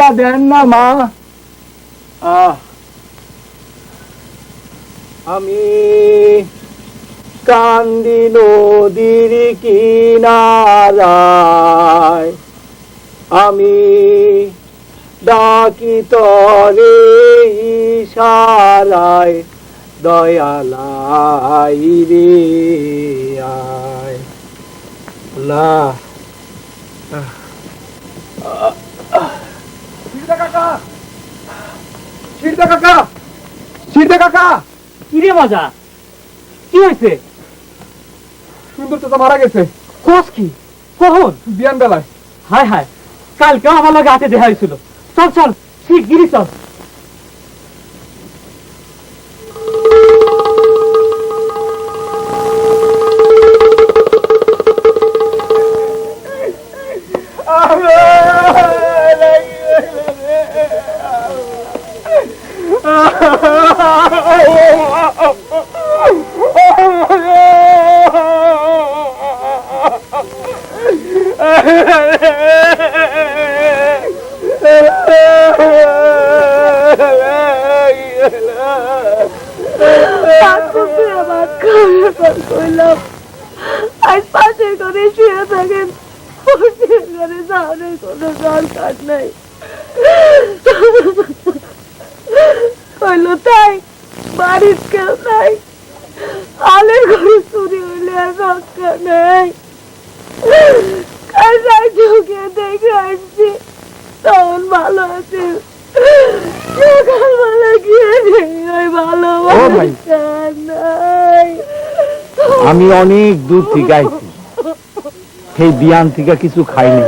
ভিক্ষা দেন না মা। আমি কান্দি নদীর কিনারায়, আমি ডাকি তরে ইশারায়, দয়ালাই রে আয়। আল্লাহ কাকা, কাকা, কাকা, কি রে মজা, কি হয়েছে? সুন্দর চাচা মারা গেছে। কোস কি? কখন? বিয়ান বেলায়। হায় হায়, কালকেও আমার লগে হাতে দেখা হয়েছিল। চল চল, শিগগিরই চল। আজ পাশের ঘরে শুয়ে থাকেন, ঘরে যাওয়ার কোনো দরকার নাই। কইলো তাই বাড়ির কেউ নাই, আলের ঘরে চুরি হইলে আর রক্ষা নেই। কাজায় ঢুকে দেখে আসছি তখন ভালো আছে, সকালবেলা গিয়ে দেখি ভালো নাই। আমি অনেক দূর থেকে আইছি, সেই বিয়ান থেকে কিছু খাইনি।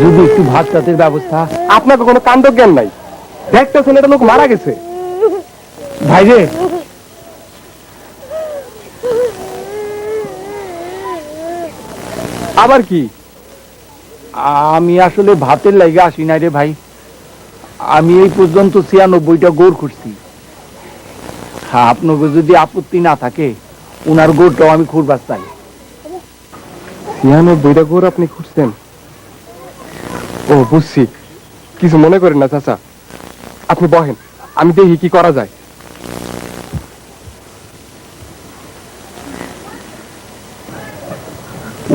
যদি একটু ভাত টাতের ব্যবস্থা। আপনাকে কোনো কাণ্ড জ্ঞান নাই, দেখতেছেন এটা লোক মারা গেছে। ভাই রে, আবার কি? আমি আসলে ভাতের লাইগে আসি নাই রে ভাই। আমি এই পর্যন্ত 96টা গোড় খুঁজছি। আপনাকে যদি আপত্তি না থাকে, উনার গোড়টাও আমি খুঁড়বার চাই। 96টা গোড় আপনি খুঁজছেন? ও বুঝছি, কিছু মনে করেন না চাচা, আপনি বহেন, আমি দেখি কি করা যায়।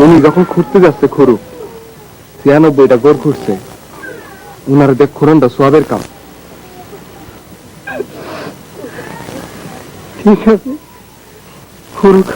উনি যখন খুঁজতে যাচ্ছে খরু, 96টা গোড় খুঁজছে, উনার দেখ খোরনটা সোয়াবের কাম। ঠিক আছে, খুরুক।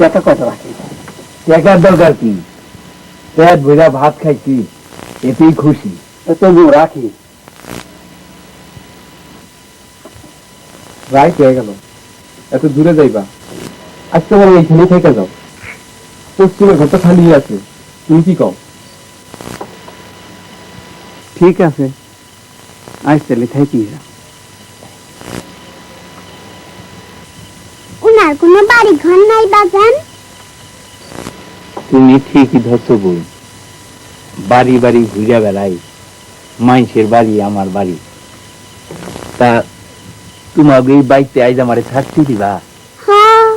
টাকা কত রাখি? টাকার দরকার কি? পেট ভরা ভাত খাইছি, এতেই খুশি। তবু রাখি। রাইট হয়ে গেল, এত দূরে যাইবা, আজকে বলে এইখানে থেকে যাও। পশ্চিমের ঘরটা খালি আছে, তুমি কি কও? ঠিক আছে, আজ তাহলে থাকি। উনার কোনো বাড়ি ঘর নাই বাজান? তুমি ঠিকই ধরছো বই, বাড়ি বাড়ি ঘুরে বেড়াই, মানুষের বাড়ি আমার বাড়ি। তা তোমাকে এই বাড়িতে আজ আমারে থাকতে দিবা? হ্যাঁ।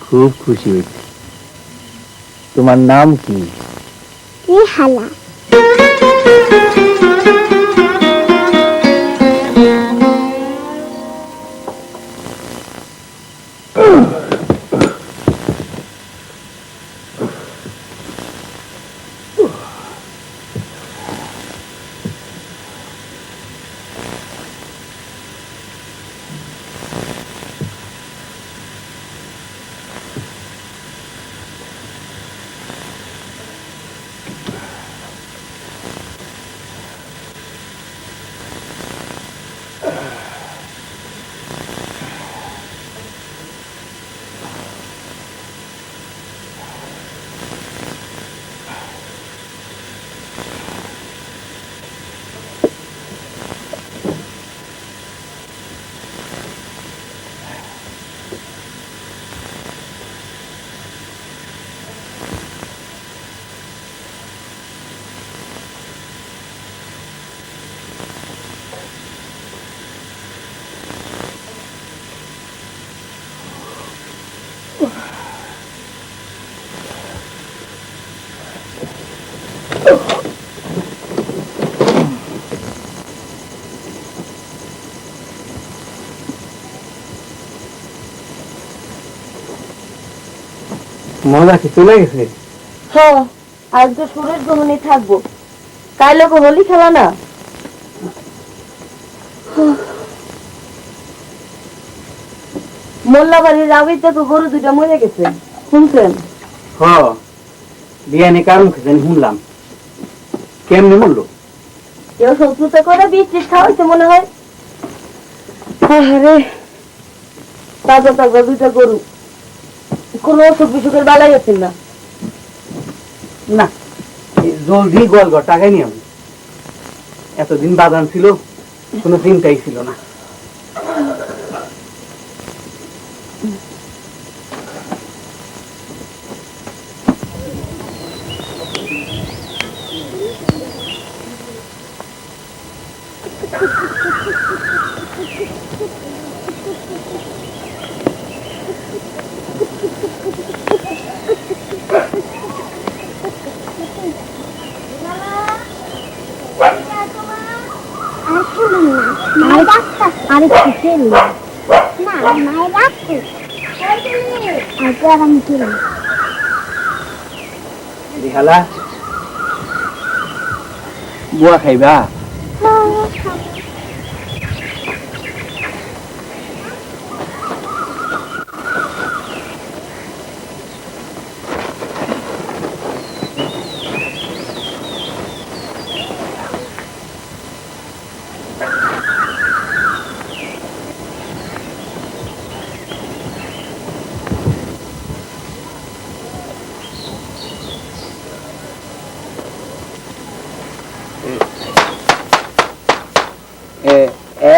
খুব খুশি হয়েছি। তোমার নাম কি? রেহালা। মজা কি চলে গেছে? হ্যাঁ, আজ তো সুরেশ গ্রহণে থাকবো, কাইলে তো হোলি খেলা না। মোল্লা বাড়ির আবিতে তো গরু দুইটা মরে গেছে, শুনছেন? হ্যাঁ, বিয়ানে কার মুখে জানি শুনলাম। কেমনে মরলো? কেউ শত্রুতা করে বিষ খাওয়াইছে মনে হয়। আরে তাজা তাজা দুইটা গরু, কোনো অসুখ বিসুখের বেলায় গেছেন না? না, জলদি গোয়াল ঘর টাকাই নি আমি। এতদিন বাগান ছিল, কোনো চিন্তাই ছিল না। আর শুনুন না, মায়ের ডাক্তার আর একটু খেলি না, মায়ের ডাক্তার আর আমি খেলি। রেহালা, বুয়া খাইবা?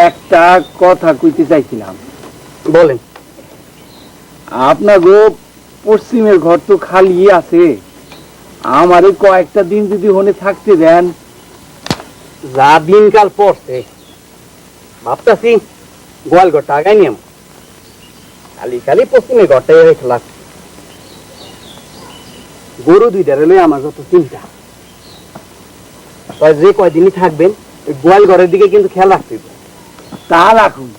একটা কথা কইতে চাইছিলাম। বলেন। আপনার গো পশ্চিমের ঘর তো খালি আছে, আমারে কয়েকটা দিন যদি হনে থাকতে দেন। যা দিনকাল পড়ছে, ভাবতাছি গোয়াল ঘর টাকাই নিয়ম, খালি খালি পশ্চিমে ঘরটাই রেখে লাগছে। গরু দুইটা রেলে আমার যত চিন্তা। তবে যে কয়দিনই থাকবেন, ওই গোয়াল ঘরের দিকে কিন্তু খেয়াল রাখতে হবে। তা রাখুন।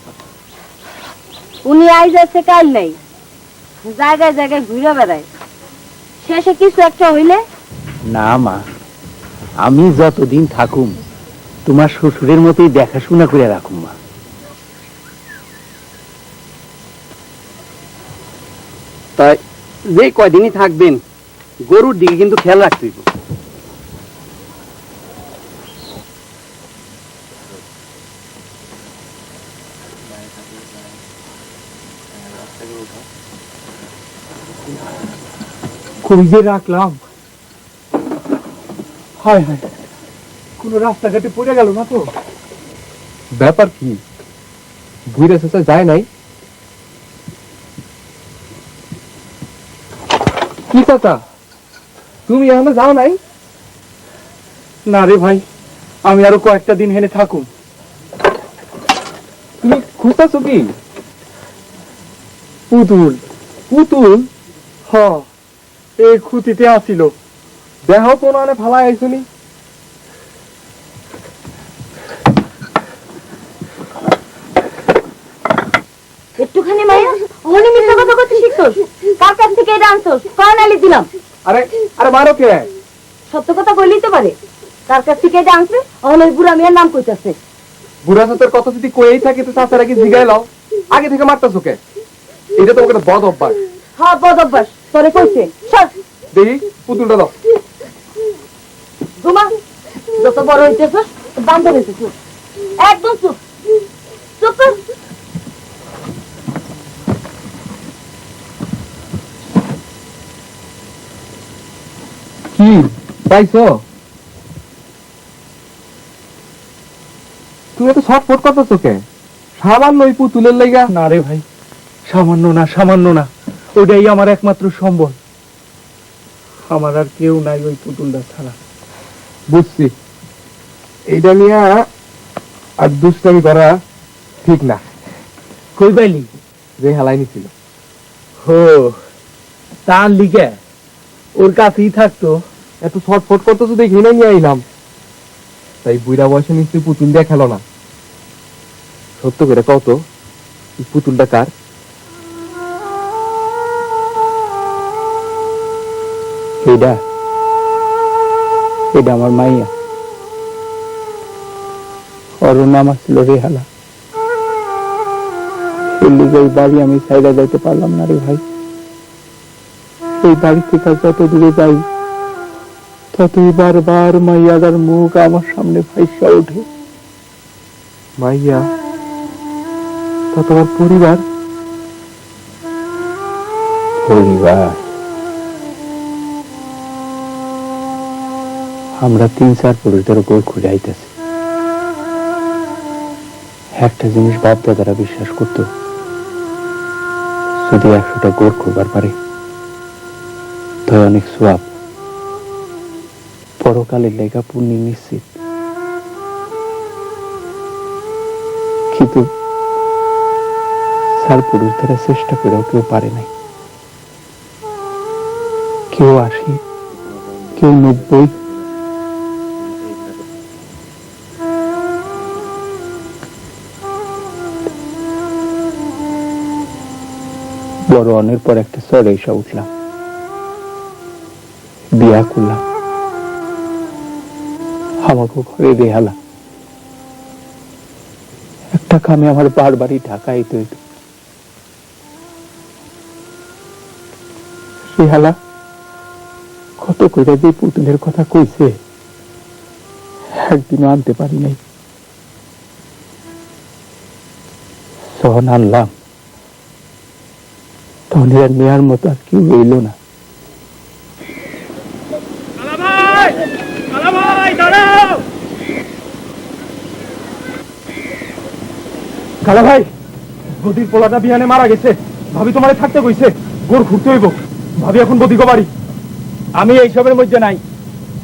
উনি আইজ আছে কাল নাই, জায়গায় জায়গায় ঘুরে বেড়ায়, শেষে কিছু একটা হইলে? না মা, আমি যতদিন থাকুম তোমার শ্বশুরের মতোই দেখাশোনা করে রাখুম মা। তাই যে কয়দিনই থাকবেন, গরুর দিকে কিন্তু খেয়াল রাখতে হবে। কই যে রাখলাম? হায় হায়, কোনো রাস্তাঘাটে পড়ে গেল না তো? ব্যাপার কি? ঘুরে শেষে যায় নাই? কি কথা, তুমি এখনো যাও নাই? না রে ভাই, আমি আরো কয়েকটা দিন হেনে থাকুম। তুমি খুঁজতেছো কি? পুতুল। পুতুল? হ, এই খুঁতিতে আসিল। দেহ তো না ফালাই আইসুনি। একটুখানি মাইয়া অমনি মিথ্যা কথা করতে শিখছোস? কার কাছ থেকে এটা আনছোস? কার নালি দিলাম? আরে আরে মারো কে? সত্য কথা বললেই তো পারে। কার কাছ থেকে এটা আনছে? অমন ওই বুড়া মেয়ের নাম কইতাছে। বুড়া সাথের কথা যদি কয়েই থাকে তো চাচারা কি জিগাই লাও? আগে থেকে মারতেছো কে? এটা তো ওকে বদ অভ্যাস। হ্যাঁ, বদ অভ্যাস। তোরে কইছে সর। দেখি পুতুলটা দাও। ঘুমা, যত বড় হইতেছস বান্ধব হইতেছস। একদম চুপ চুপ কর। কি পাইছো? তুমি তো ছটফট করতেছো কে? সামান্য ওই পুতুলের লাইগা? না রে ভাই, সামান্য না, সামান্য না, ওটাই আমার একমাত্র সম্বল। আমার আর কেউ নাই ওই পুতুলটা ছাড়া। বুঝছি, এইটা নিয়ে আর দুষ্টামি করা ঠিক না। কই পাইলি? যে হেলাই নিছিল। হো, তার লিগে ওর কাছেই থাকতো। এত ছটফট করতেছো দেখি না নিয়ে আইলাম। তাই বুড়া বয়সে নিশ্চয়ই পুতুল দিয়ে খেলো না। সত্য করে কত, পুতুলটা কার? এটা এটা আমার মাইয়া। ওর নাম ছিল রেহালা। এই বাড়ি আমি সাইডা যাইতে পারলাম না রে ভাই। এই বাড়ি থেকে যত দূরে যাই ততই বারবার মাইয়াদার মুখ আমার সামনে ভাইসা ওঠে। মাইয়া তা তোমার পরিবার? পরিবার আমরা 3-4 পুরুষদের উপর ঘুরে আইতেছি। একটা জিনিস বাপ দাদারা বিশ্বাস করত, যদি 100টা গোর করবার পারে তো অনেক সোয়াব, পরকালের লেখা পুণ্য নিশ্চিত। কিন্তু 4 পুরুষ দ্বারা চেষ্টা করেও কেউ পারে নাই। কেউ 80, কেউ 90। বড় অনেক পর একটা চরে এসে উঠলাম, বিয়া করলাম। আমাকে ঘরে রেহালা। একটা কামে আমার বারবারই ঢাকাই তো রেহালা কত করে যে পুতুলের কথা কইছে, একদিনও আনতে পারি নাই। সহন আনলাম, তখন এর নেয়ার মতো আর কেউ রইল না। কালা ভাই, বদির পোলাটা বিয়ানে মারা গেছে। ভাবি তোমারে থাকতে কইছে, গোর ঘুরতে হইব। ভাবি এখন বদিকে বাড়ি। আমি এইসবের মধ্যে নাই।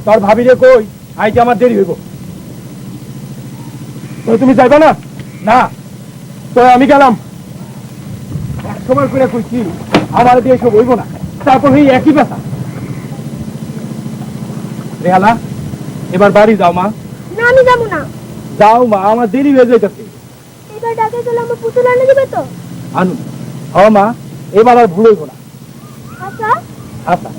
তোর ভাবিরে কই আইতে আমার দেরি হইব। তো তুমি যাইবা না? না, তো আমি গেলাম। এক সময় করে কইছি আমার দিয়ে এসব হইব না, তারপর এই একই ব্যথা। রেহালা, এবার বাড়ি যাও মা। না, আমি যাবো না। যাও মা, আমার দেরি হয়ে যাইতেছে। এবার ডাকে গেলে আমার পুতুল আনে দেবে তো? আনু, হ মা, এবার আর ভুল হইব না। আচ্ছা। আচ্ছা।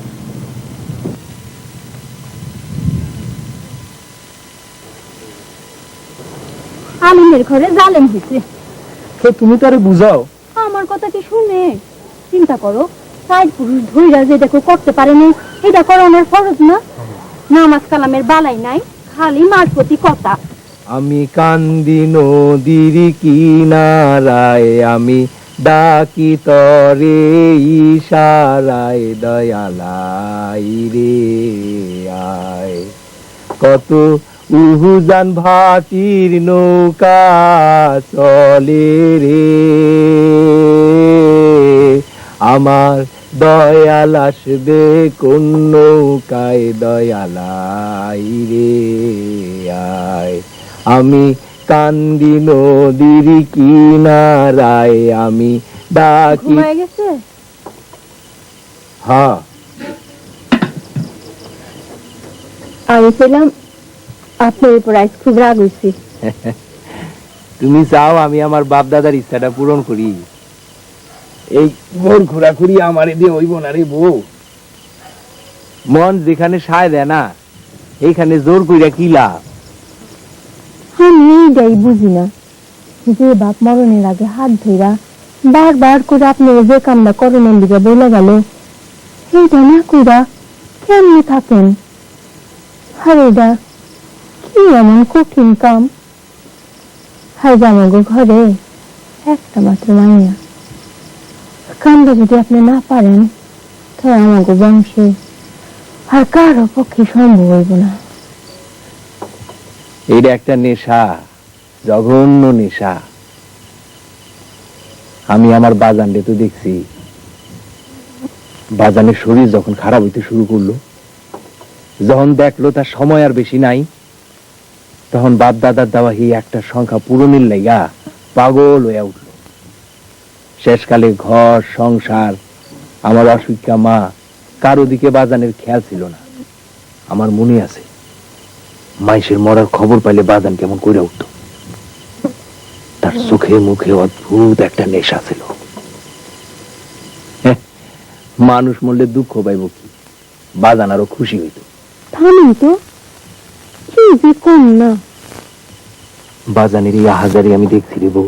আমিনের ঘরে জালেম হয়েছে। তো তুমি তারে বুঝাও। আমার কথা কি শুনে? চিন্তা করো, 4 পুরুষ ধইরা যে দেখো করতে পারেনি, এটা করানোর ফরজ না? নামাজ কালামের বালাই নাই, খালি মার প্রতি কথা। আমি কান্দি নদীর কিনারায়, আমি ডাকি তরে ইশারায় দয়ালাই রে আয়। কত উহুজান ভাটির নৌকা চলে রে, আমার দয়াল আসবে কোন নৌকায় দয়ালাই রে আয়। আমি কান্দি নদীর কিনারায়, আমি ডাকি। ঘুমায় গেছে? হ্যাঁ, আমি পেলাম আপনার উপর আজ খুব রাগ হয়েছি। তুমি চাও আমি আমার বাপ দাদার ইচ্ছাটা পূরণ করি? এই বোর ঘোরাঘুরি আমার দিয়ে হইব না রে বউ। মন যেখানে সায় দেয় না, এইখানে জোর কইরা কি লাভ? আমি এইটাই বুঝি না, যে বাপ মরণের আগে হাত ধইরা বারবার করে আপনারা যে কামটা করণের দিকে বলে গেল, সেইটা না কইরা কেমনি থাকেন? আর এটা কি এমন কঠিন কাম? হাই জামাগো ঘরে একটা মাত্র মাইয়া, কামটা যদি আপনি না পারেন তাহলে আমাগো বংশে আর কারো পক্ষে সম্ভব হইব না। এটা একটা নেশা, জঘন্য নেশা। আমি আমার বাজানরে তো দেখছি, বাজানের শরীর যখন খারাপ হইতে শুরু করলো, যখন দেখলো তার সময় আর বেশি নাই, তখন বাপ দাদার দেওয়া এই একটা সংখ্যা পূরণের লাইগা পাগল হইয়া উঠল। শেষকালে ঘর সংসার, আমার অসুখ্যা মা, কারো দিকে বাজানের খেয়াল ছিল না। আমার মনে আছে, মাইশের মরার খবর পাইলে বাজান কেমন কইরা উঠত। তার চোখে মুখে অদ্ভুত একটা নেশা ছিল। মানুষ মরলে দুঃখ পাইব কি, বাজান আরো খুশি হইত। থামেন তো, কি যে কম না। বাজানের এই আহাজারি আমি দেখছি রে বউ।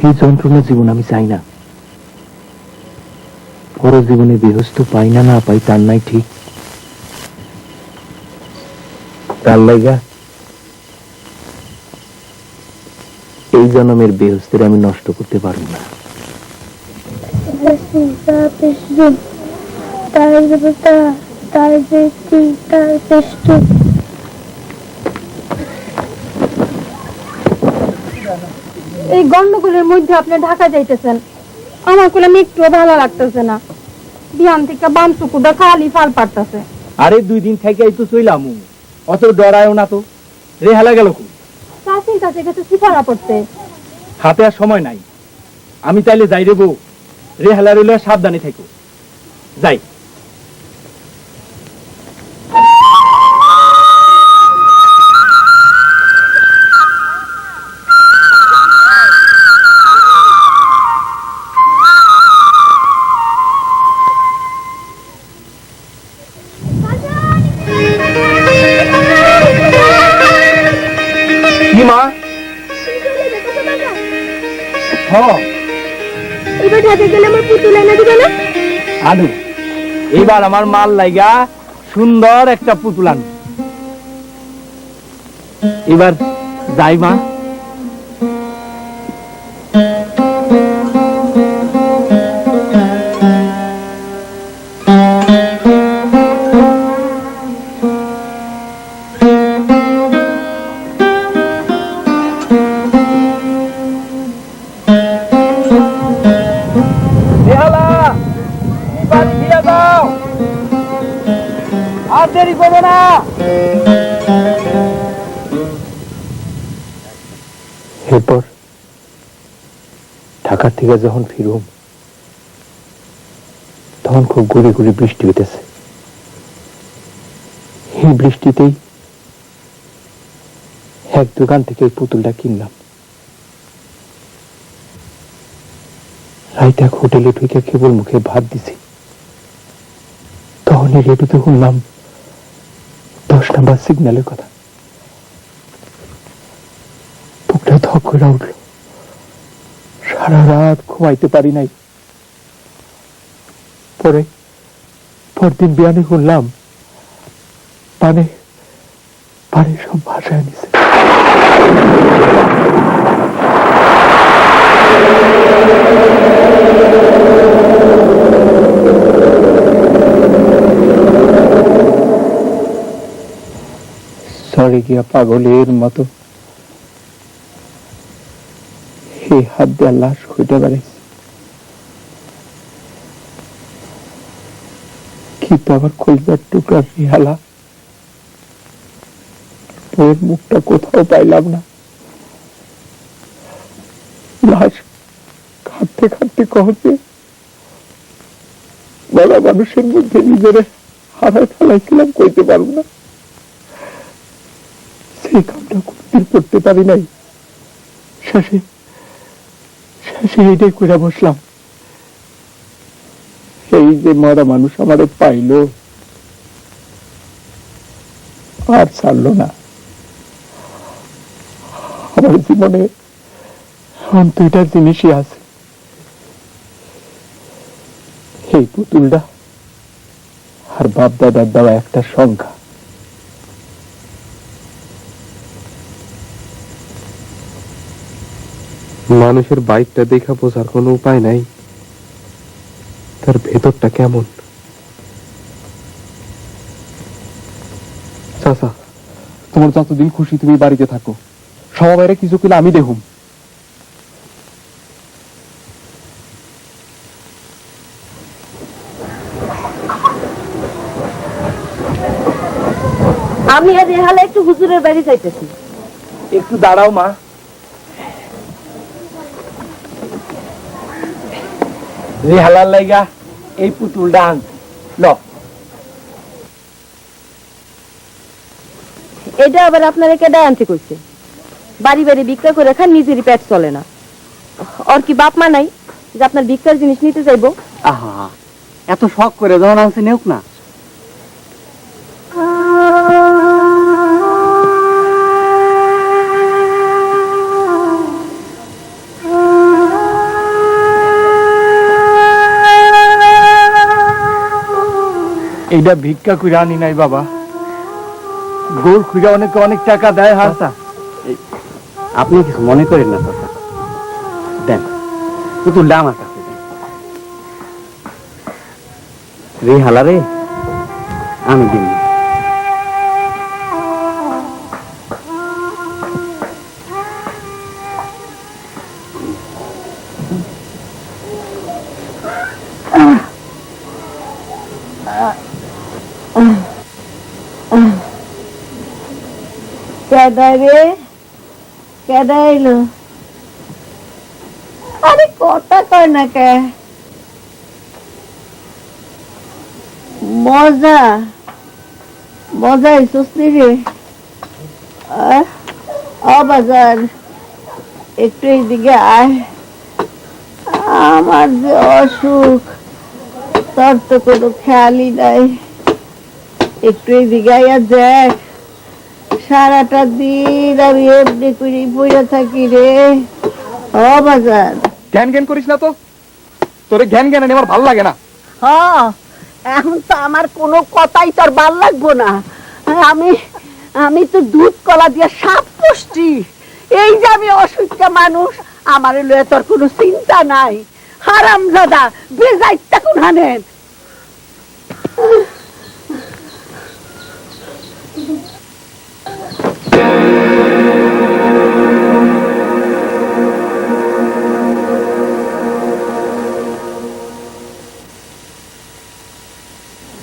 এই যন্ত্রণা জীবন আমি চাই না। পর জীবনে বেহস্ত পাই না না পাই তার নাই ঠিক। তার লাইগা এই জন্মের বেহস্তের আমি নষ্ট করতে পারবো না। এই গন্ডগোলের মধ্যে আপনি ঢাকা যাইতেছেন, আমার কোলে একটু ভালো লাগতেছে না। বিয়ান থেকে বামচুকুটা খালি ফাল পারতেছে। আরে 2 দিন থেকে এই তো চইলাম, অত ডরায়ও না তো। রেহালা গেল খুব, চাষির কাছে গেছে সিফারা পড়তে। হাতে আর সময় নাই। আমি চাইলে যাই রে বউ, রেহালা রইলে সাবধানে থেকো। যাই। কি মা? এবার ঢাকা গেলে আমার পুতুল এনে দিবে না? আনু, এইবার আমার মাল লাইগা সুন্দর একটা পুতুল আনু। এবার যাই মা। আর দেরি করো না। এরপর ঢাকা থেকে যখন ফিরুম, তখন খুব গুড়ি গুড়ি বৃষ্টি হইতেছে। এই বৃষ্টিতেই এক দোকান থেকে এই পুতুলটা কিনলাম। রাইতে এক হোটেলে ঢুকে কেবল মুখে ভাত দিছি, তখনই রেডিওতে শুনলাম 10 নাম্বার সিগন্যালের কথা। বুকটা ধক করে উঠল। সারা রাত ঘুমাইতে পারি নাই। পরদিন বিয়ানে শুনলাম পানি সব ভাষায় নিছে। সরে গিয়া পাগলের মতো এই হাত দিয়ে লাশ খুঁজে বেড়াইছি, কিন্তু আবার কলজার টুকরা রিহালা ওর মুখটা কোথাও পাইলাম না। লাশ খাটতে খাটতে কহতে বলা মানুষের মধ্যে নিজের হারায় ফেলাইছিলাম, কইতে পারব না। সেই কামটা কোনদিন করতে পারি নাই। শেষে শেষে এইটাই করে বসলাম। এই যে মরা মানুষ আমারে পাইল আর ছাড়লো না। আমার জীবনে দুইটা জিনিসই আছে, এই পুতুলটা আর বাপ দাদার দেওয়া একটা সংখ্যা। মানুষের বাইকটা দেখা বোঝার কোনো উপায় নাই তার ভেতরটা কেমন। চাচা, তোমার যতদিন খুশি তুমি বাড়িতে থাকো, সবার কিছু কিনা আমি দেখুম। আমি আর রেহালা একটু হুজুরের বাড়ি যাইতেছি। একটু দাঁড়াও মা, রেহালার লাইগা এই পুতুলটা আনছি, ল। এটা আবার আপনারা কেডা আনতে কইছে? বাড়ি বাড়ি ভিক্ষা করে খান, নিজেরই পেট চলে না। আর কি বাপ মা নাই যে আপনার ভিক্ষার জিনিস নিতে যাইবো? আহা, এত শখ করে যখন আনছে নেউক না। এইটা ভিক্ষা কইরা আনি নাই বাবা, গোল খুঁজা অনেকে অনেক টাকা দেয়। হাসা, আপনি কিছু মনে করেন না চাচা, দেন পুতুলটা আমার কাছে দেন। রেহালা রে আমি দিন। কেডা এলো? আরে কথা কয় না কে? মজা মজা আইসোস নি রে? বাজার একটু এইদিকে আয়। আমার যে অসুখ তোর তো কোনো খেয়ালই নাই। একটু এইদিকে আইয়া দেখ, সারাটা দিন আমি এমনি করে বইয়া থাকি রে। বাজার জ্ঞান জ্ঞান করিস না তো, তোরে জ্ঞান জ্ঞান আমার ভালো লাগে না। এখন তো আমার কোনো কথাই তোর ভাল লাগবো না। আমি তো দুধ কলা দিয়ে সাপ পুষ্টি। এই যে আমি অসুস্থ মানুষ, আমার লয়ে তোর কোনো চিন্তা নাই। হারামজাদা বেজাইতা কোন হানেন।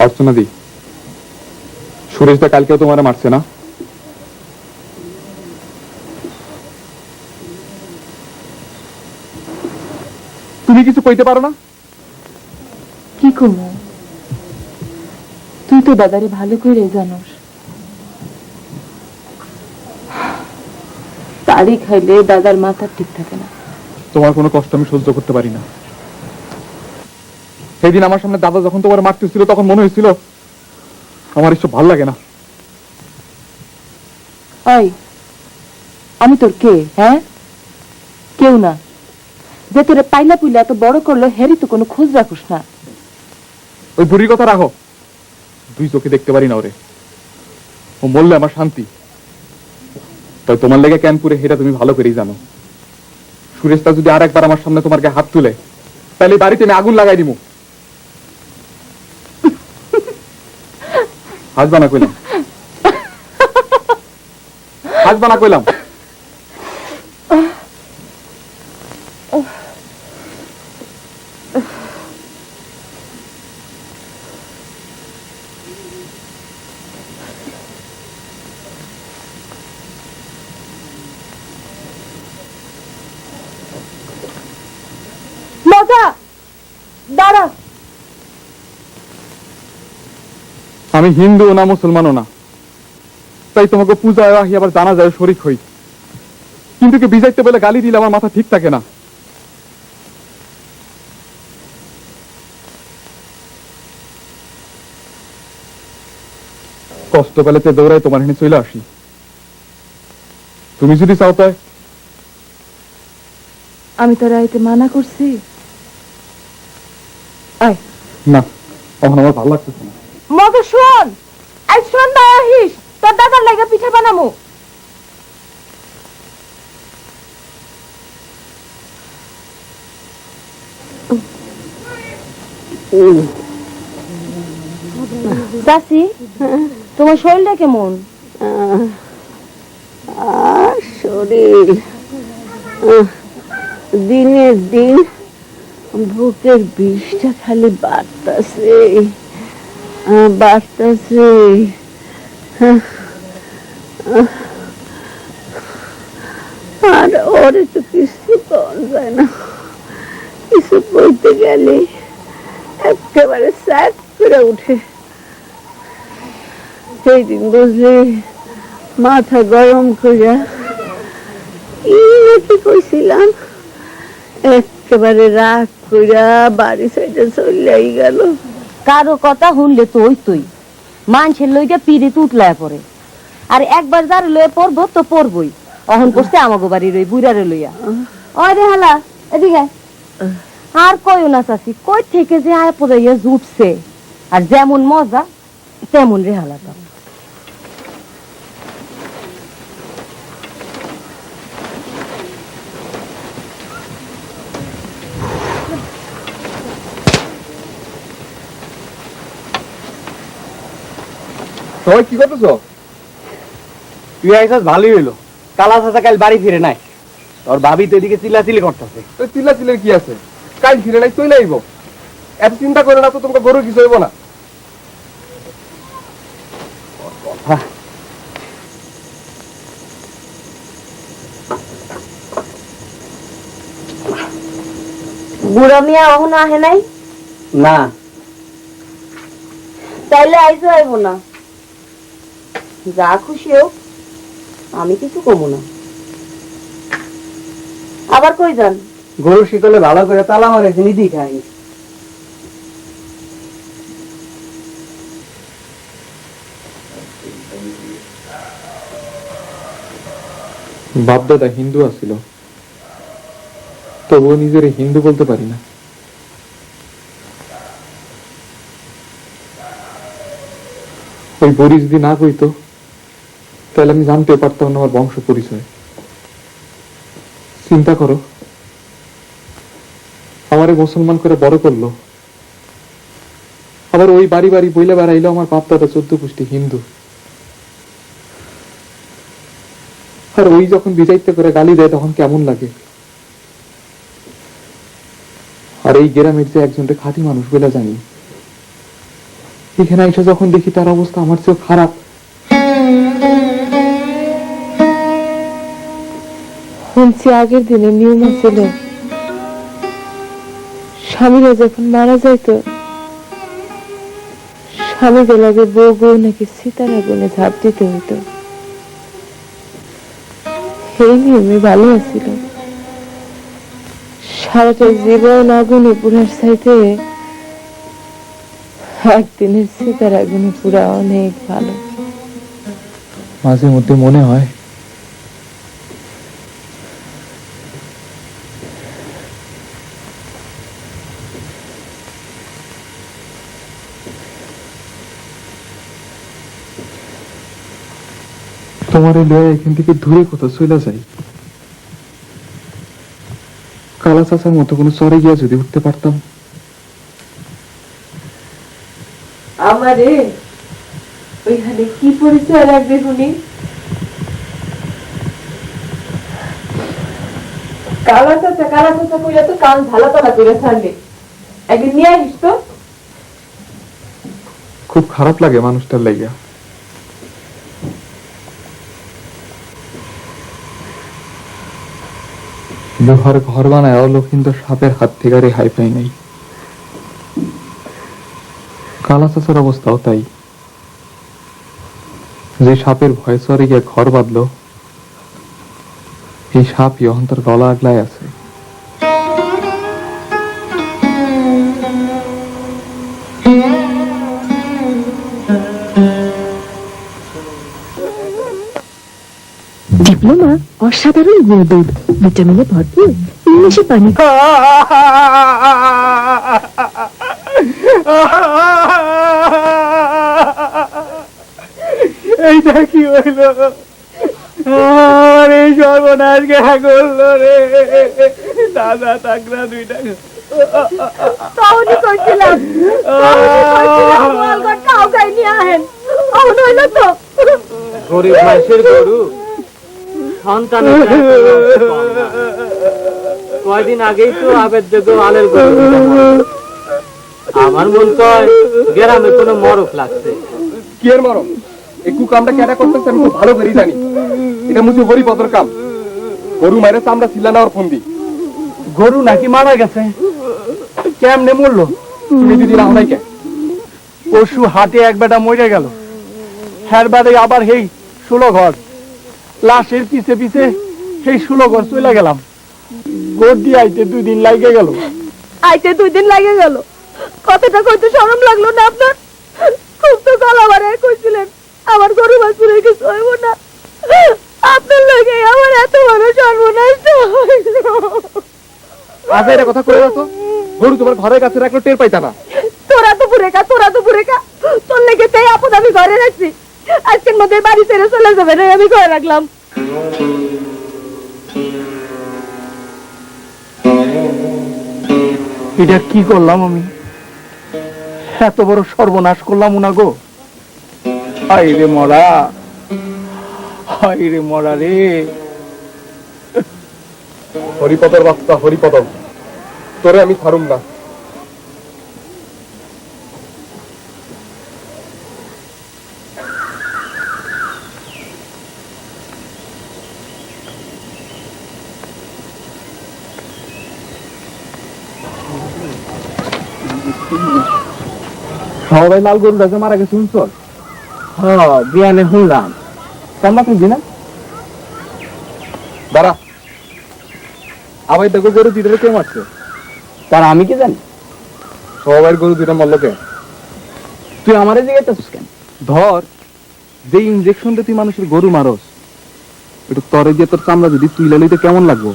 অর্চনা দি, সুরেশদা কালকেও তোমার মারছে না? তুমি কিছু কইতে পারো না? কি করবো? তুই তো দাদারে ভালো করে জানোস, তাড়ি খাইলে দাদার মাথা ঠিক থাকে না। তোমার কোনো কষ্ট আমি সহ্য করতে পারি না। সেদিন আমার সামনে দাদা যখন তোমার মারতেছিল তখন মনে হয়েছিল আমার এসব ভাল লাগে না। ওই আমি তোর কে? হ্যাঁ, কেউ না। যে তোরে পাইলা পুইলা এত বড় করলো, হেরি তো কোনো খোঁজ রাখোস না। ওই বুড়ির কথা রাখো, দুই চোখে দেখতে পারি না ওরে। ও বললে আমার শান্তি, তাই তোমার লেগে ক্যান পুরে, সেটা তুমি ভালো করেই জানো। সুরেশটা যদি আর একবার আমার সামনে তোমার গায়ে হাত তুলে তাহলে এই বাড়িতে আমি আগুন লাগাই দিব। হাসবা না কইলাম, হাসবা না কইলাম। মজা দাঁড়া। আমি হিন্দু না মুসলমানও না, তাই তোমাকে পূজায় আহি আবার জানা যায় শরিক হই, কিন্তু কি বিজাইতে বলে গালি দিলে আমার মাথা ঠিক থাকে না। কষ্ট পেলেতে দৌড়াই তোমার এখানে চলে আসি। তুমি যদি চাও তাই। আমি তোরা এতে মানা করছি? আয় না, তখন আমার ভালো লাগতেছে না। মজা শোন, আজ সন্ধ্যায় আহিস, তোর দাদার লাগা পিঠা বানামু। চাচি, তোমার শরীরটা কেমন? আর শরীর দিনের দিন বুকের বিষটা খালি বাড়তাছে বাড়তাছে। আর ওরে তো কিছু পাওয়া যায় না, কিছু বলতে গেলে একেবারে স্যাট করে উঠে। সেই দিন বুঝলি মাথা গরম করিয়া কি কইছিলাম, একেবারে রাগ কইরা বাড়ি সাইডে চলেই গেল। কারো কথা শুনলে তো ওই তুই মানুষের লইগা পিড়ে উতলায় পড়ে, আর একবার যার লইয়া পড়বো তো পড়বই। অহন করছে আমাগো বাড়ির ওই বুড়ারে লইয়া। ওই রে হালা এদিকে। আর কইও না চাচি, কই থেকে যে আয় পড়াইয়া জুটছে, আর যেমন মজা তেমন রে হালাটা। সবাই কি করতেছ? তুই আইসাস ভালোই হইলো, কালা চাচা কাল বাড়ি ফিরে নাই, তোর ভাবি তো এদিকে চিল্লাচিল্লি করতেছে। চিল্লা চিল্লের কি আছে? কাল ফিরে নাই চলে আইব, এত চিন্তা করে না তো তোমাকে গরু কিছু হইব না। বুড়া মিয়া অহন আহে নাই? না, তাইলে আইসো আইব না, যা খুশি হোক, আমি কিছু কমু না। আবার কই যান? গরু শিকলে ভালো করে তালা মারেছে, নিদি খাই। বাপ দাদা হিন্দু আছিল, তবুও নিজের হিন্দু বলতে পারি না। ওই বড়ি যদি না কইতো তাহলে আমি জানতে পারতাম না আমার বংশ পরিচয়। চিন্তা করো, আমারে মুসলমান করে বড় করলো, আবার ওই বাড়ি বাড়ি বইলে বেড়াইলো আমার বাপ দাদা 14 পুষ্টি হিন্দু। আর ওই যখন বিজাইতে করে গালি দেয় তখন কেমন লাগে। আর এই গ্রামের যে একজনটা খাঁটি মানুষ বলে জানি, এখানে এসে যখন দেখি তার অবস্থা আমার চেয়েও খারাপ। শুনছি আগের দিনে নিয়ম ছিল, স্বামীরা যখন মারা যাইতো স্বামীদের লাগে বউ বউ নাকি সীতার আগুনে ঝাঁপ দিতে হইতো। এই নিয়মে ভালো আছিল, সারাটা জীবন আগুনে পুরার চাইতে একদিনের সীতার আগুনে পুরা অনেক ভালো। মাঝে মধ্যে মনে হয় তোমার লয়া এখান থেকে দূরে কোথাও চলে যাই, চাচার মতো কোনো চরে গিয়া যদি উঠতে পারতাম। আমারে ওইখানে কি পরিচয় লাগবে শুনি? কালা চাচা কইরা তো কান ঝালা পালা করে ছাড়লে, একদিন নিয়ে আসিস তো। খুব খারাপ লাগে মানুষটার লাইগা। লোহার ঘর বানায় লক্ষিন্দর সাপের হাত থেকে রেহাই পাই নাই। কালা চাচার অবস্থাও তাই। যে সাপের ভয় চরে গিয়ে ঘর বাঁধলো, এই সাপ অহন্তর গলা আগলায় আছে। ডিপ্লোমা অসাধারণ গুণদৌড়, ভিটামিনে ভরপুর, ইংলিশে পানি। এইটা কি হইল? আমার এই সর্বনাশ গেহা করলো রে। দাদা টাকরা দুইটা তাহলে কইছিলাম গোয়ালঘর কাউ গাই নিয়ে আহেন, অহন হইল তো। গরিব মানুষের গরু সন্তানের কয়দিন আগেই তো আবেদ্য আলের গরু। আমার মন কয় গ্রামে কোনো মরক লাগছে। কি এর মরম? এই কুকামটা কেনা করতেছে আমি খুব ভালো করেই জানি। এটা মুঝে হরিপদর কাম। গরু মাইরে চামড়া ছিলা নেওয়ার ফন্দি। গরু নাকি মারা গেছে? কেমনে মরলো? তুমি যদি না হলাই কে? পশু হাটে এক বেটা মরে গেল, হ্যার বাদে আবার হেই 16 ঘর। লাশের পিছে পিছে সেই 16 ঘর চলে গেলাম। গোর দিয়ে আইতে 2 দিন লাগে গেল। আইতে 2 দিন লাগে গেল, কথাটা কইতে শরম লাগলো না আপনার? খুব তো গলা বাড়ায় কইছিলেন আমার গরু বাছুরের কিছু হইব না। আপনার লাগে আমার এত বড় সর্বনাশ হইল। আজ এটা কথা কই রাখো। গরু তোমার ঘরের কাছে রাখলে টের পাইতা না। তোরা তো পুরেকা তোর লেগে তাই আপদ আমি ঘরে রাখছি। আজকের মধ্যে বাড়ি ছেড়ে চলে যাবে না, আমি ঘরে রাখলাম। এটা কি করলাম আমি? এত বড় সর্বনাশ করলাম না গো। হায় রে মরা, হায় রে মরা রে। হরিপদর বাচ্চা হরিপদ, তোরে আমি ছাড়ুম না। সবাই লাল গরু রাজা মারা গেছে শুনছ? হ্যাঁ, বিয়ানে শুনলাম। কেমন তুই না? দাঁড়া, আবার দেখো গরু দুইটারে কে মারছে? তার আমি কি জানি? সবাই গরু দুইটা মরলো কে? তুই আমারে জিজ্ঞাসা কেন? ধর, যে ইনজেকশন তুই মানুষের গরু মারস, একটু তরে দিয়ে তোর চামড়া যদি তুই লাইতে কেমন লাগবো?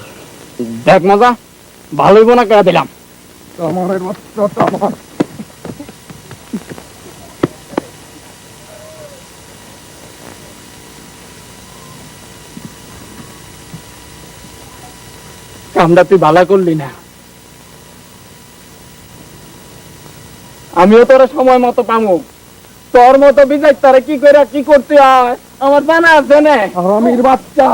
দেখ মজা, ভালোই বোনা কেয়া দিলাম। আমার বাচ্চা আমার। কামটা তুই ভালো করলি না। আমিও তোরা সময় মতো পামু। তোর মতো বিজয় তারা কি করে কি করতে হয় আমার জানা আছে না। আমির বাচ্চা,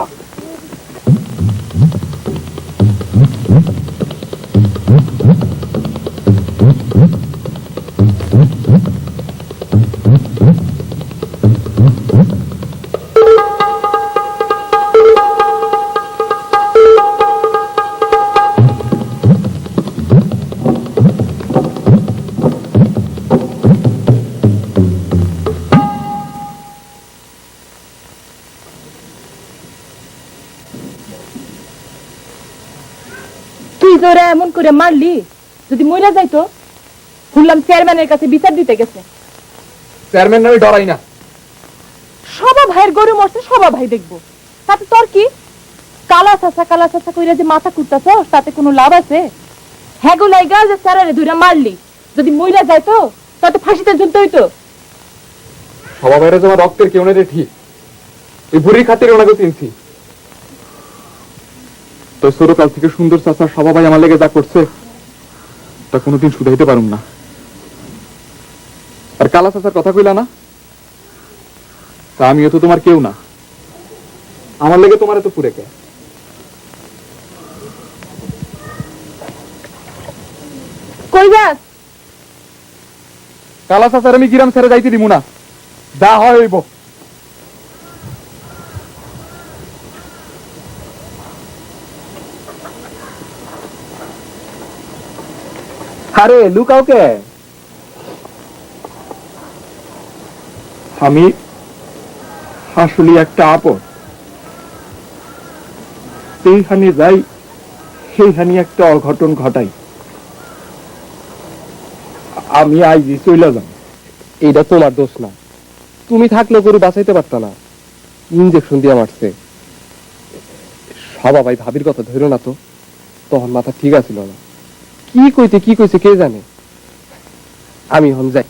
তুই তোরা এমন করে মারলি, যদি মইরা যাইতো। শুনলাম চেয়ারম্যানের কাছে বিচার দিতে গেছে। চেয়ারম্যান নামে ডরাই না। সবা ভাইয়ের গরু মরছে, সবা ভাই দেখবো, তাতে তোর কি? কালা চাচা কইরা যে মাথা কুটতাছ, তাতে কোনো লাভ আছে? হ্যাগো লাইগা যে স্যারারে ধইরা মারলি, যদি মইরা যাইতো তাতে ফাঁসিতে ঝুলতে হইতো। সবার বাইরে তোমার রক্তের কেউ নেই রে, ঠিক। এই বুড়ির খাতিরে ওনাকে চিনছি। তো ছোটকাল থেকে সুন্দর চাচার স্বভাবাই আমার লেগে যা করছে তা কোনোদিন শুধাইতে পারুম না। আর কালা চাচার কথা কইলা না, তা আমিও তো তোমার কেউ না, আমার লেগে তোমার এত পুরে কে? কই যাস? কালা চাচার আমি গিরাম ছেড়ে যাইতে দিব না, যা হয় হইব। আরে লুকাও কে? আমি আসলে একটা আপদ, সেইখানে যাই সেইখানে একটা অঘটন ঘটাই। আমি আইজি চইলা যাম। এইটা তোমার দোষ না, তুমি থাকলে গরু বাঁচাইতে পারত না, ইঞ্জেকশন দিয়ে মারছে। সবা ভাই ভাবির কথা ধরো না তো, তখন মাথা ঠিক আছিল না, কি কইছে কে জানে। আমি হন যাই।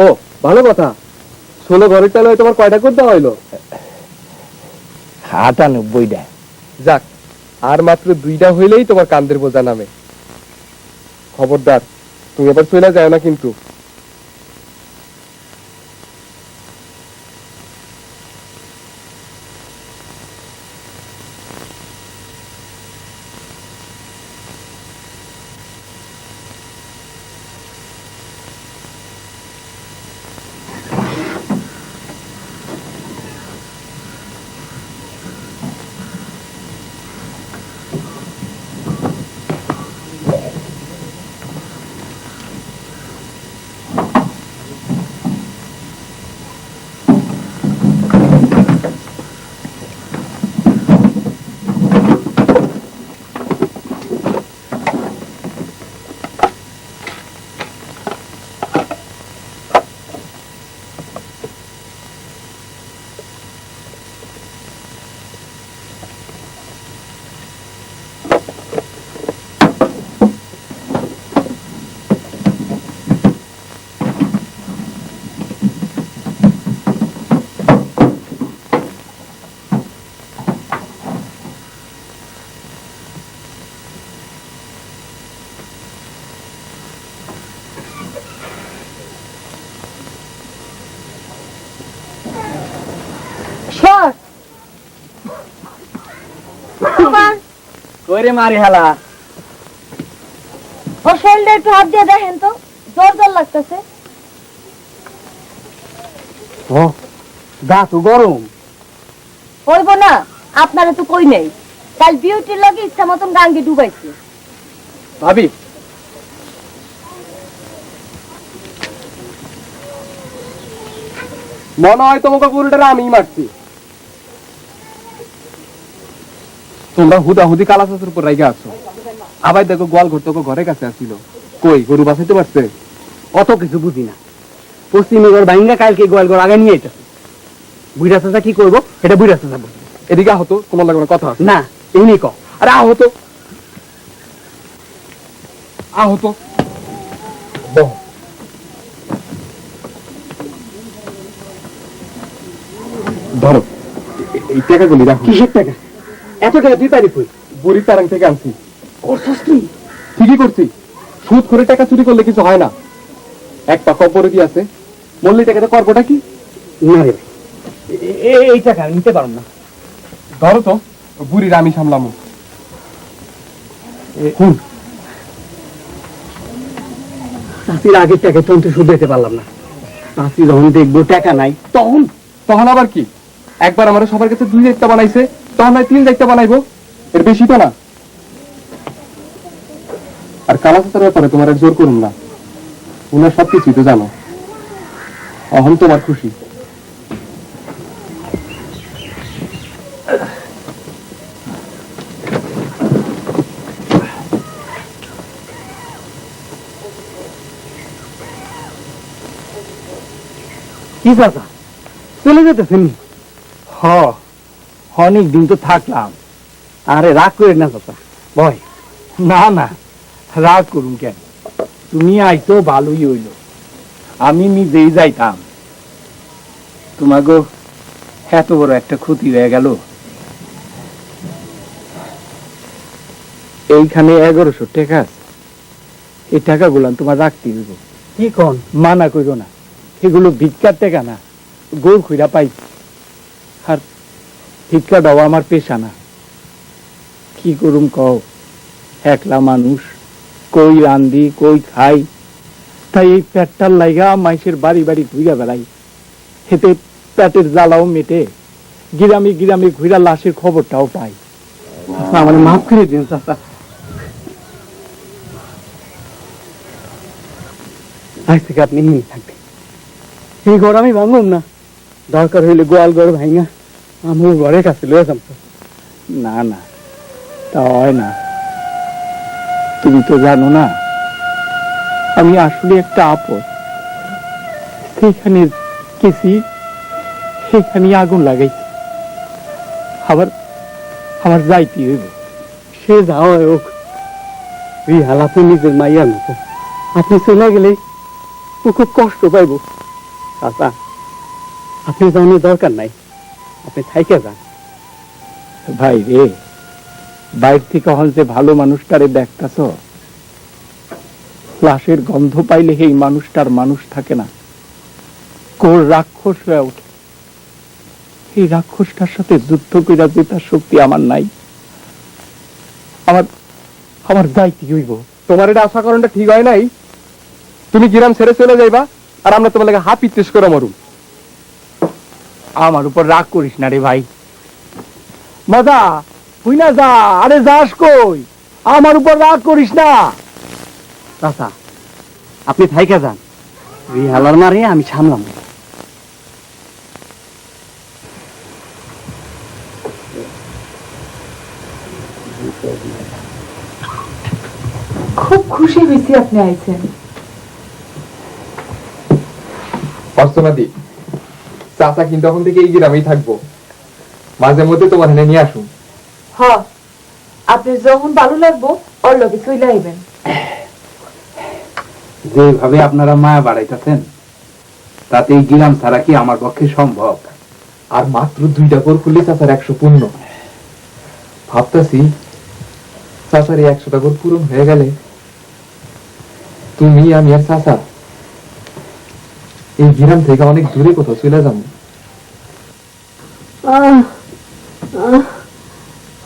ও ভালো কথা, 16 ঘরের টালে তোমার কয়টা করতে হইলো? 98টা। যাক, আর মাত্র 2টা হইলেই তোমার কান্দের বোঝা নামে। খবরদার, তুমি এবার চলে যাও না কিন্তু। কইরে মারি হালা, ওর শরীরটা একটু হাত দিয়ে দেখেন তো, জ্বর জ্বর লাগতেছে। গা তো গরম। হইব না, আপনারা তো কই নাই, কাল বিউটির লগে ইচ্ছা মতন গাঙ্গে ডুবাইছে। ভাবি, মনে হয় তোমাকে গরুটারে আমি মারছি। তোমরা হুদাহুদি কালা চাষের উপর রাইগা আছো, আবার দেখো গোয়াল ঘর তোকে ঘরের কাছে আসছিল, কই গরু বাঁচাইতে পারছে? অত কিছু বুঝি না। পশ্চিমী ঘর ভাঙ্গা কালকে গোয়াল ঘর আগে নিয়ে এসেছে। বুড়া চাচা কি করবো এটা বুড়া চাচা বুঝবে। এদিকে হতো তোমার লাগে কথা আছে না, এমনি ক। আরে হতো হতো ধরো এই টাকাগুলি রাখো। কিসের টাকা? এত টাকা তুই পারি কই? বুড়ির তারাং থেকে আনছি। করছস তুই? ঠিকই করছি, সুদ করে টাকা চুরি করলে কিছু হয় না। এক পা কব্বরে দিয়ে আছে, মল্লি টাকাতে করবোটা কি? না রে, এই টাকা আমি নিতে পারব না। ধরো তো, বুড়ির আমি সামলামো। চাষির আগের টাকা তখন তো শুধু দিতে পারলাম না। চাষি যখন দেখবো টাকা নাই তখন তখন আবার কি? একবার আমার সবার কাছে 2 দায়িত্ব বানাইছে, তখন নয় 3 দায়িত্ব বানাইবো, এর বেশি তো না। আর কালা চাচার ব্যাপারে তোমার আর জোর করুন না, উনার সবকিছুই তো জানো। অহম তোমার খুশি। কি চাচা চলে যেতেছেন? অনেক দিন তো থাকলাম। আরে রাগ করে না চাচা, ভয়। না না, রাগ করুন কেন? তুমি আইতো ভালোই হইল, আমি নিজেই যাইতাম। তোমাকে এত বড় একটা ক্ষতি হয়ে গেল, এইখানে 1100 টাকা আছে। এই টাকাগুলো তোমার রাখতে হইব। কি কোন? মানা কইরো না, এগুলো ভিক্ষার টাকা না, গোল খুঁড়া পাই। আর ভিক্ষা দাও আমার পেশা না। কি করুম কও, একলা মানুষ, কই রান্ধি কই খাই, তাই এই পেটটার লাইগা মাইসের বাড়ি বাড়ি ঘুরা বেড়াই। এতে পেটের জ্বালাও মেটে, গিরামি গিরামি ঘুরা লাশের খবরটাও পাই। আমার মাফ করে দিন চাচা। আজ থেকে আপনি নিয়ে থাকবেন। এই ঘর আমি ভাঙুম না, দরকার হইলে গোয়াল ঘর ভাঙা আমার ঘরের কাছে লয়ে যাম। না না, তা হয় না। তুমি তো জানো না আমি আসলে একটা আপদ। সেখানে গেছি, সেখানে আগুন লাগাইছি, আবার আমার যাইতে হইব। সে যাও হোক, এই হাল আপনি নিজের মাইয়ার মতো, আপনি চলে গেলে ও খুব কষ্ট পাইব। চাচা, আপনি যাওয়ানোর দরকার নাই, আপনি থাইকে যান। ভাই রে, বাইর থেকে হন যে ভালো মানুষটারে দেখতাছ, লাশের গন্ধ পাইলে এই মানুষটার মানুষ থাকে না, কোর রাক্ষস হয়ে ওঠে। এই রাক্ষসটার সাথে যুদ্ধ কইরা জেতার শক্তি আমার নাই। আমার আমার যাইতে হইব। তোমার এটা আশা করাটা ঠিক হয় নাই। তুমি গ্রাম ছেড়ে চলে যাইবা, আর আমরা তোমার লাগে হাত পিত্তেস করে মরুম। আমার উপর রাগ করিস না রে ভাই। মজা হুই না যা, আরে যাস কই, আমার উপর রাগ করিস না। চাচা, আপনি থাইকে যান, এই হালার মারে আমি সামলাম। খুব খুশি হয়েছি আপনি আইছেন। অর্চনাদি, চাচা কিন্তু এখন থেকে এই গ্রামেই থাকবো, মাঝে মধ্যে তোমার এনে নিয়ে আসুন। হ, আপনি যখন ভালো লাগবো ওর লগে চলে আইবেন। যেভাবে আপনারা মায়া বাড়াইতেছেন, তাতে এই গ্রাম ছাড়া কি আমার পক্ষে সম্ভব? আর মাত্র 2টা কর খুললে চাচার 100 পূর্ণ। ভাবতেছি চাচার এই 100টা কর পূরণ হয়ে গেলে তুমি আমি আর চাচা এই গ্রাম থেকে অনেক দূরে কোথাও চলে যাবো।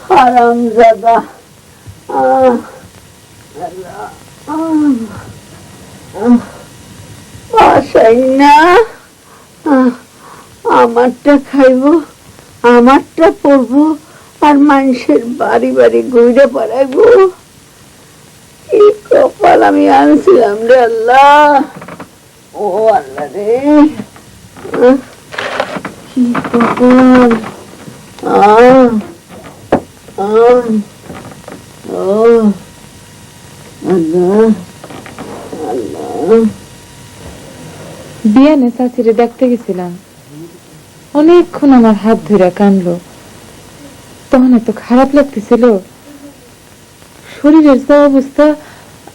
হারাম জাদা, বাসাই না, আমারটা খাইব, আমারটা পড়বো, আর মানুষের বাড়ি বাড়ি ঘুরে বেড়াইব। কি কপাল আমি আনছিলাম রে আল্লাহ, ও আল্লাহ রে, কি কপাল। বিয়ানে চাচিরে দেখতে গেছিলাম, অনেকক্ষণ আমার হাত ধরে কানলো। তখন এত খারাপ লাগতেছিল, শরীরের যা অবস্থা,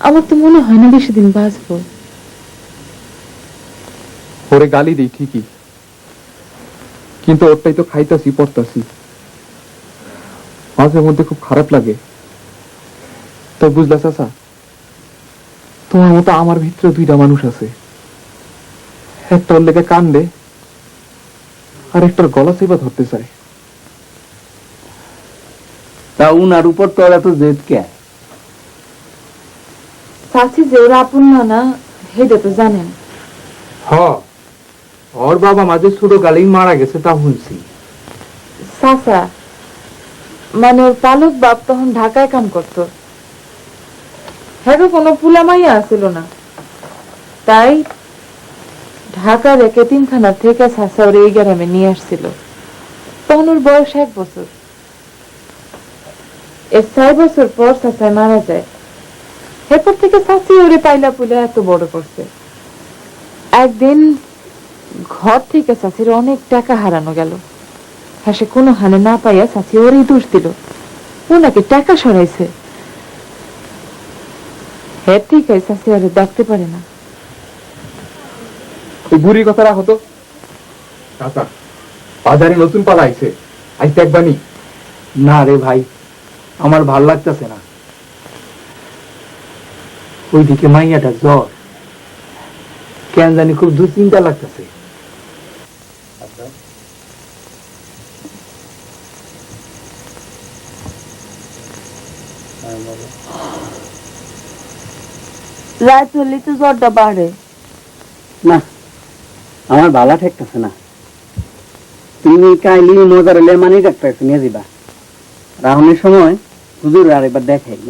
আমার তো মনে হয় না বেশি দিন বাঁচবো। ওরে গালি দিই ঠিকই, কিন্তু ওরটাই তো খাইতাছি পড়তাছি, মাঝে মধ্যে খুব খারাপ লাগে। তো বুঝলা চাচা, তোমার মতো আমার ভিতরে 2টা মানুষ আছে, একটা ওর লেগে কান্দে, আর একটার গলা চেপা ধরতে চায়। তা উনার উপর তোর এত জেদ কে? চাচি যে ওরা আপন না, সেটা তো জানেন। ওর বাবা মাঝে ছোট গালেই মারা গেছে, তা শুনছি। চাচা মানে ওর পালক বাপ তখন ঢাকায় কাম করত, হ্যাঁ কোনো পুলা মাইয়া আসিল না, তাই ঢাকার এতিমখানার থেকে চাচা ওর এই গ্রামে নিয়ে আসছিল। তখন ওর বয়স 1 বছর। এর 4 বছর পর চাচা মারা যায়। এরপর থেকে চাচি ওরে পাইলা পুলে এত বড় করছে। একদিন ঘর থেকে চাচির অনেক টাকা হারানো গেল। হ্যাঁ, সে কোনো হানে না পাইয়া চাচি ওরই দোষ দিল, ও নাকি টাকা সরাইছে। হ্যাঁ ঠিক আছে, চাচি ওরে দেখতে পারে না। ওই বুড়ির কথা রাখো তো। চাচা, বাজারে নতুন পালা আইছে, আইতে একবানি। না রে ভাই, আমার ভাল লাগতেছে না। ওইদিকে মাইয়াটা জ্বর, কেন জানি খুব দুশ্চিন্তা লাগতেছে। রাত হলে তো জ্বরটা বাড়ে। না, আমার ভালা ঠেকতেছে না। তুমি কাইলি মজার লেমানি ডাক্তার নিয়ে যাবা। রাহুনের সময় হুজুর আরেকবার দেখাইল,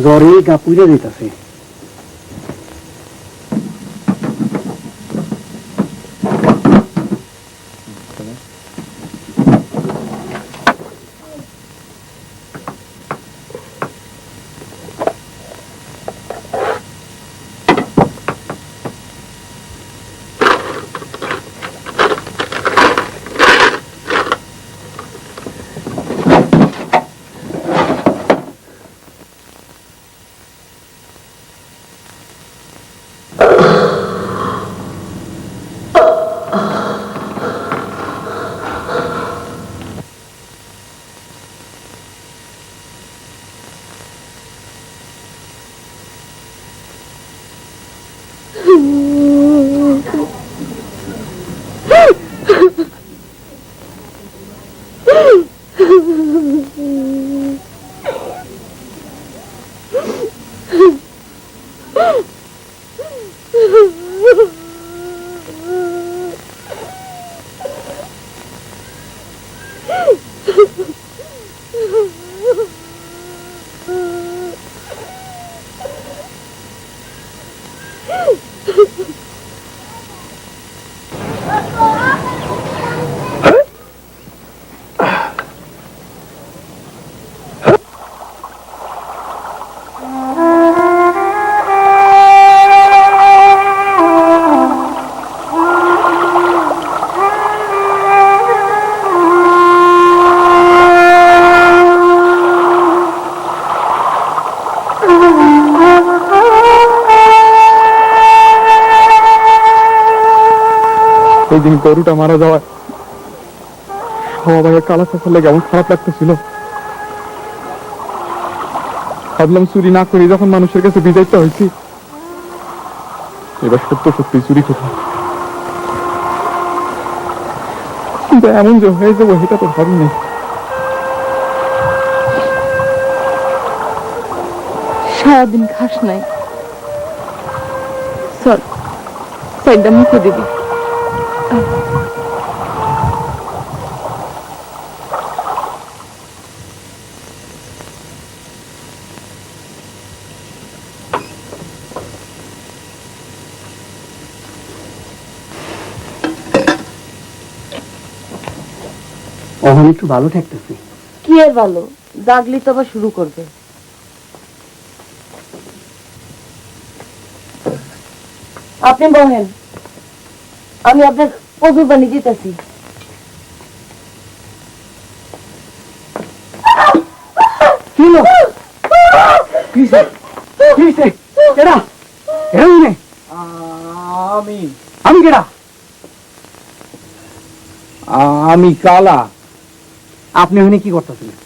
জ্বরে গা পুড়ে দিতেছে। ওই দিন গরুটা মারা যাওয়ায় সবাই কালা চাষার লেগে এমন খারাপ লাগতেছিল। ভাবলাম চুরি না করি যখন মানুষের কাছে বিদায়িত হয়েছি, এবার সত্য সত্যি চুরি করলাম। কিন্তু এমন যে হয়ে যাবো সেটা তো ভাবিনি। সারাদিন খাস নাই, চল সাইডটা মুখে দিবি। অহন একটু ভালো ঠেকতেছে। কি আর ভালো, জাগলি তো আবার শুরু করবে। আপনি বহেন, আমি আপনার অজুর পানি দিতেছি। আমি কেডা? আমি কালা। আপনি ওখানে কি করতেছিলেন?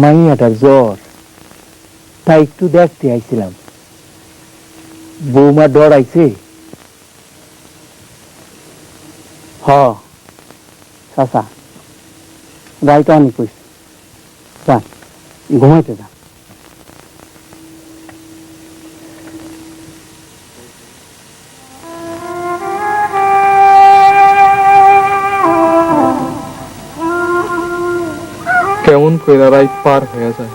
মাইয়াটার জ্বর, তাই একটু দেখতে আইছিলাম। বৌমা ডরাইছে। চাচা রাইটা অনেক কইছে, যান ঘুমাইতে যান। কেমন কইরা রাইত পার হয়ে যায়,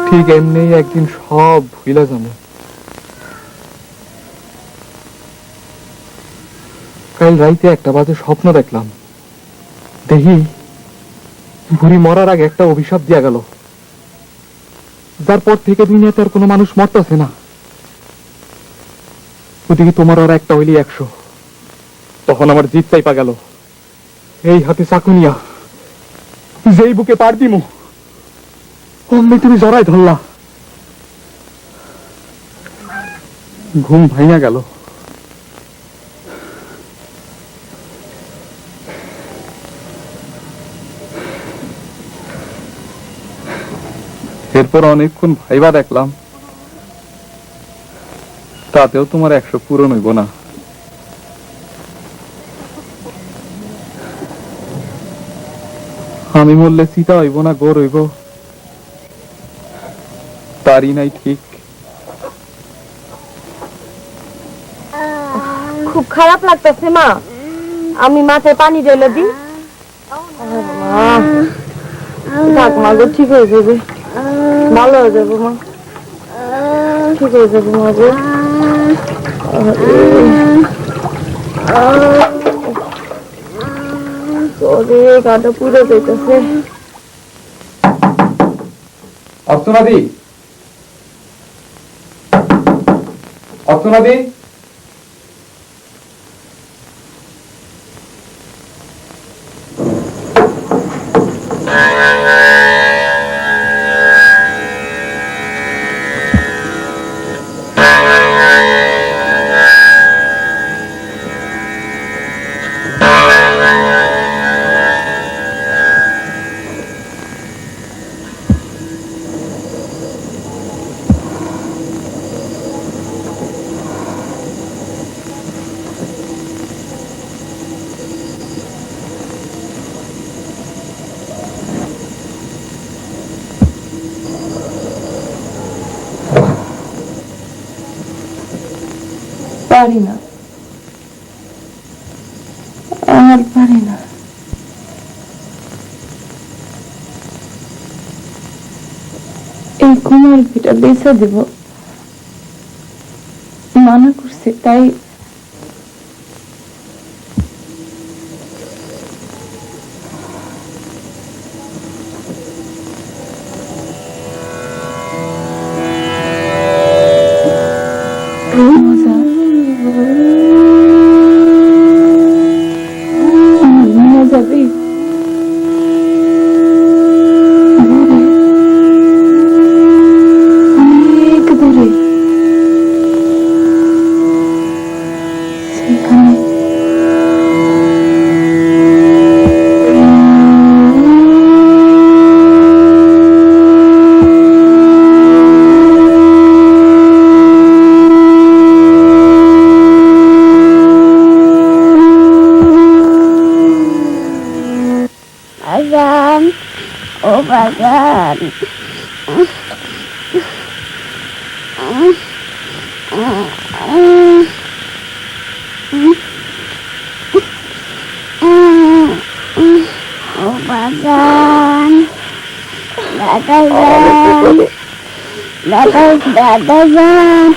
ঠিক এমনি একদিন সব ভুইলা যাবো। কাল রাইতে 1টা বাজে স্বপ্ন দেখলাম, দেখি বুড়ি মরার আগে একটা অভিশাপ দিয়া গেল, যার পর থেকে দুনিয়াতে আর কোনো মানুষ মরতেছে না। ওদিকে তোমার আর একটা হইলি 100। তখন আমার জিত চাইপা গেল, এই হাতে চাকুনিয়া যেই বুকে পার দিমু অমনি তুমি জড়াই ধরলা। ঘুম ভাইয়া গেল। এরপর অনেকক্ষণ ভাইবা দেখলাম, তাতেও তোমার 100 পূরণ হইব না। আমি বললে সীতা হইব না গোর হইব, তারই নাই ঠিক। খুব খারাপ লাগতেছে মা, আমি মাথায় পানি ঢেলে দিই। থাক মা গো, ঠিক হয়ে যাবে, ভালো হয়ে যাবে মা, ঠিক হয়ে যাবে মা গো। গাটা পুরো যেতেছে। অর্থনাদি, অর্থনাদি, পারি না, আর পারি না। এই কুমার ভিটা বেচা দেব মানা করছে, তাই মজা যাবে। অনেক দূরে সেখানে বাজান, ও বাজান, ও বাজান, দাদাজান, দাদাজান,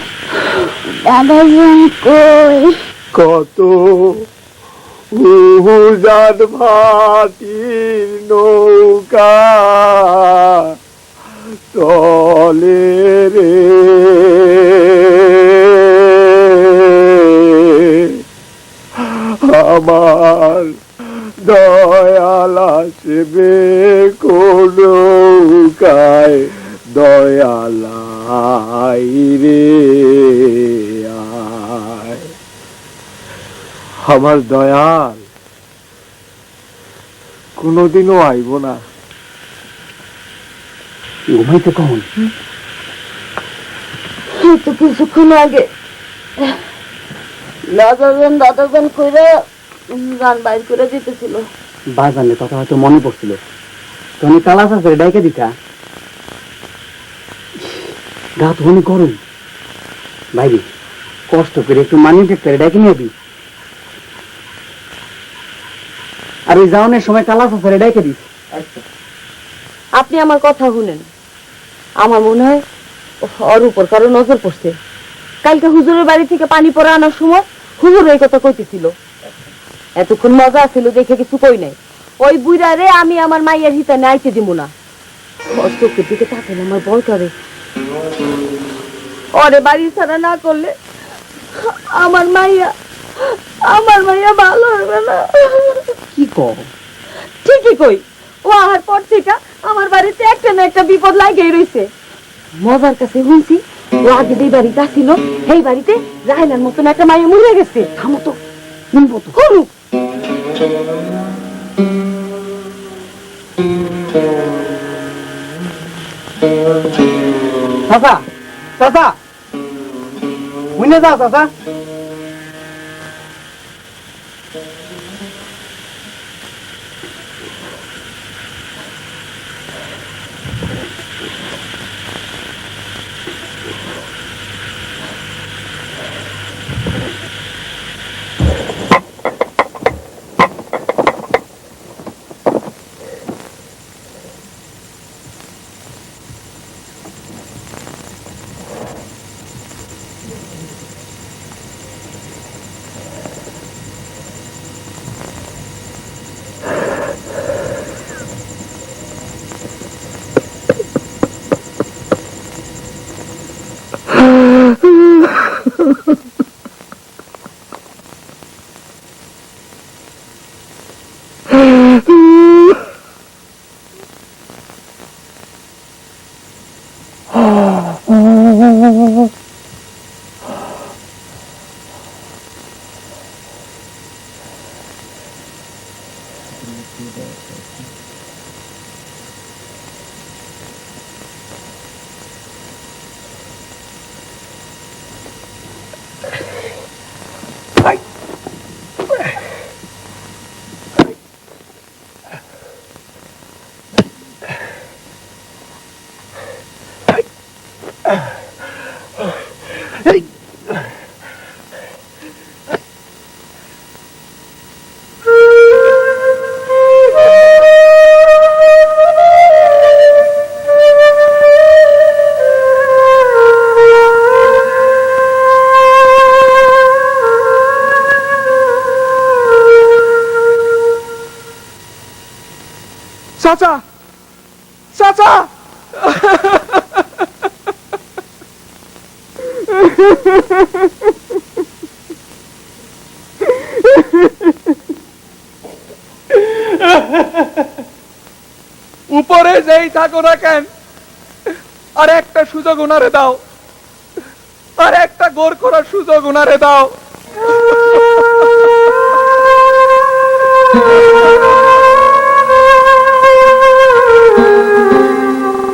দাদাজান কই? কত উজান ভাটির নৌকা চলে রে, আমার দয়াল আসবে কোন নৌকায়, দয়ালাই রে আয়। আমার দয়াল কোনদিনও আইব না। ঘুমাইতে কখন? তো কিছুক্ষণ আগে দাদাজান কইরা গান বাইর করে দিতেছিল। বাজানের কথা হয়তো মনে পড়ছিল, তখন কালাস আছে ডাইকে দিতা, গা তো অনেক গরম। ভাইরি কষ্ট করে একটু মানি দেখতে ডাইকে নিয়ে দিই, আর ওই যাওয়ানোর সময় কালাস আছে ডাইকে দিস। আপনি আমার কথা শুনেন, আমার মনে হয় ওর উপর কারো নজর পড়ছে। কালকে হুজুরের বাড়ি থেকে পানি পরে আনার সময় হুজুর এই কথা কইতেছিল। এতক্ষণ মজা ছিল দেখে কিছু কই নাই। ওই বুইরা রে আমি আমার মাইয়ার হিতানে আইতে দিব না। ওর চোখের দিকে তাকালে আমার ভয় করে। ওরে বাড়ি ছাড়া না করলে আমার মাইয়া ভালো হবে না। কি কর? ঠিকই কই, ও আহার পর থেকে আমার বাড়িতে একটা না একটা বিপদ লাগেই রইছে। মজার কাছে শুনছি ও আগে যেই বাড়িতে আসছিল সেই বাড়িতে রায়নার মতন একটা মাইয়া মরে গেছে। থামো তো, শুনবো তো, শুনুক। চাচা চাচা বুঝলে যাও চাচা চাচা চাচা উপরে যেই থাকো না কেন আর একটা সুযোগ ওনারে দাও, আর একটা গোর করার সুযোগ ওনারে দাও।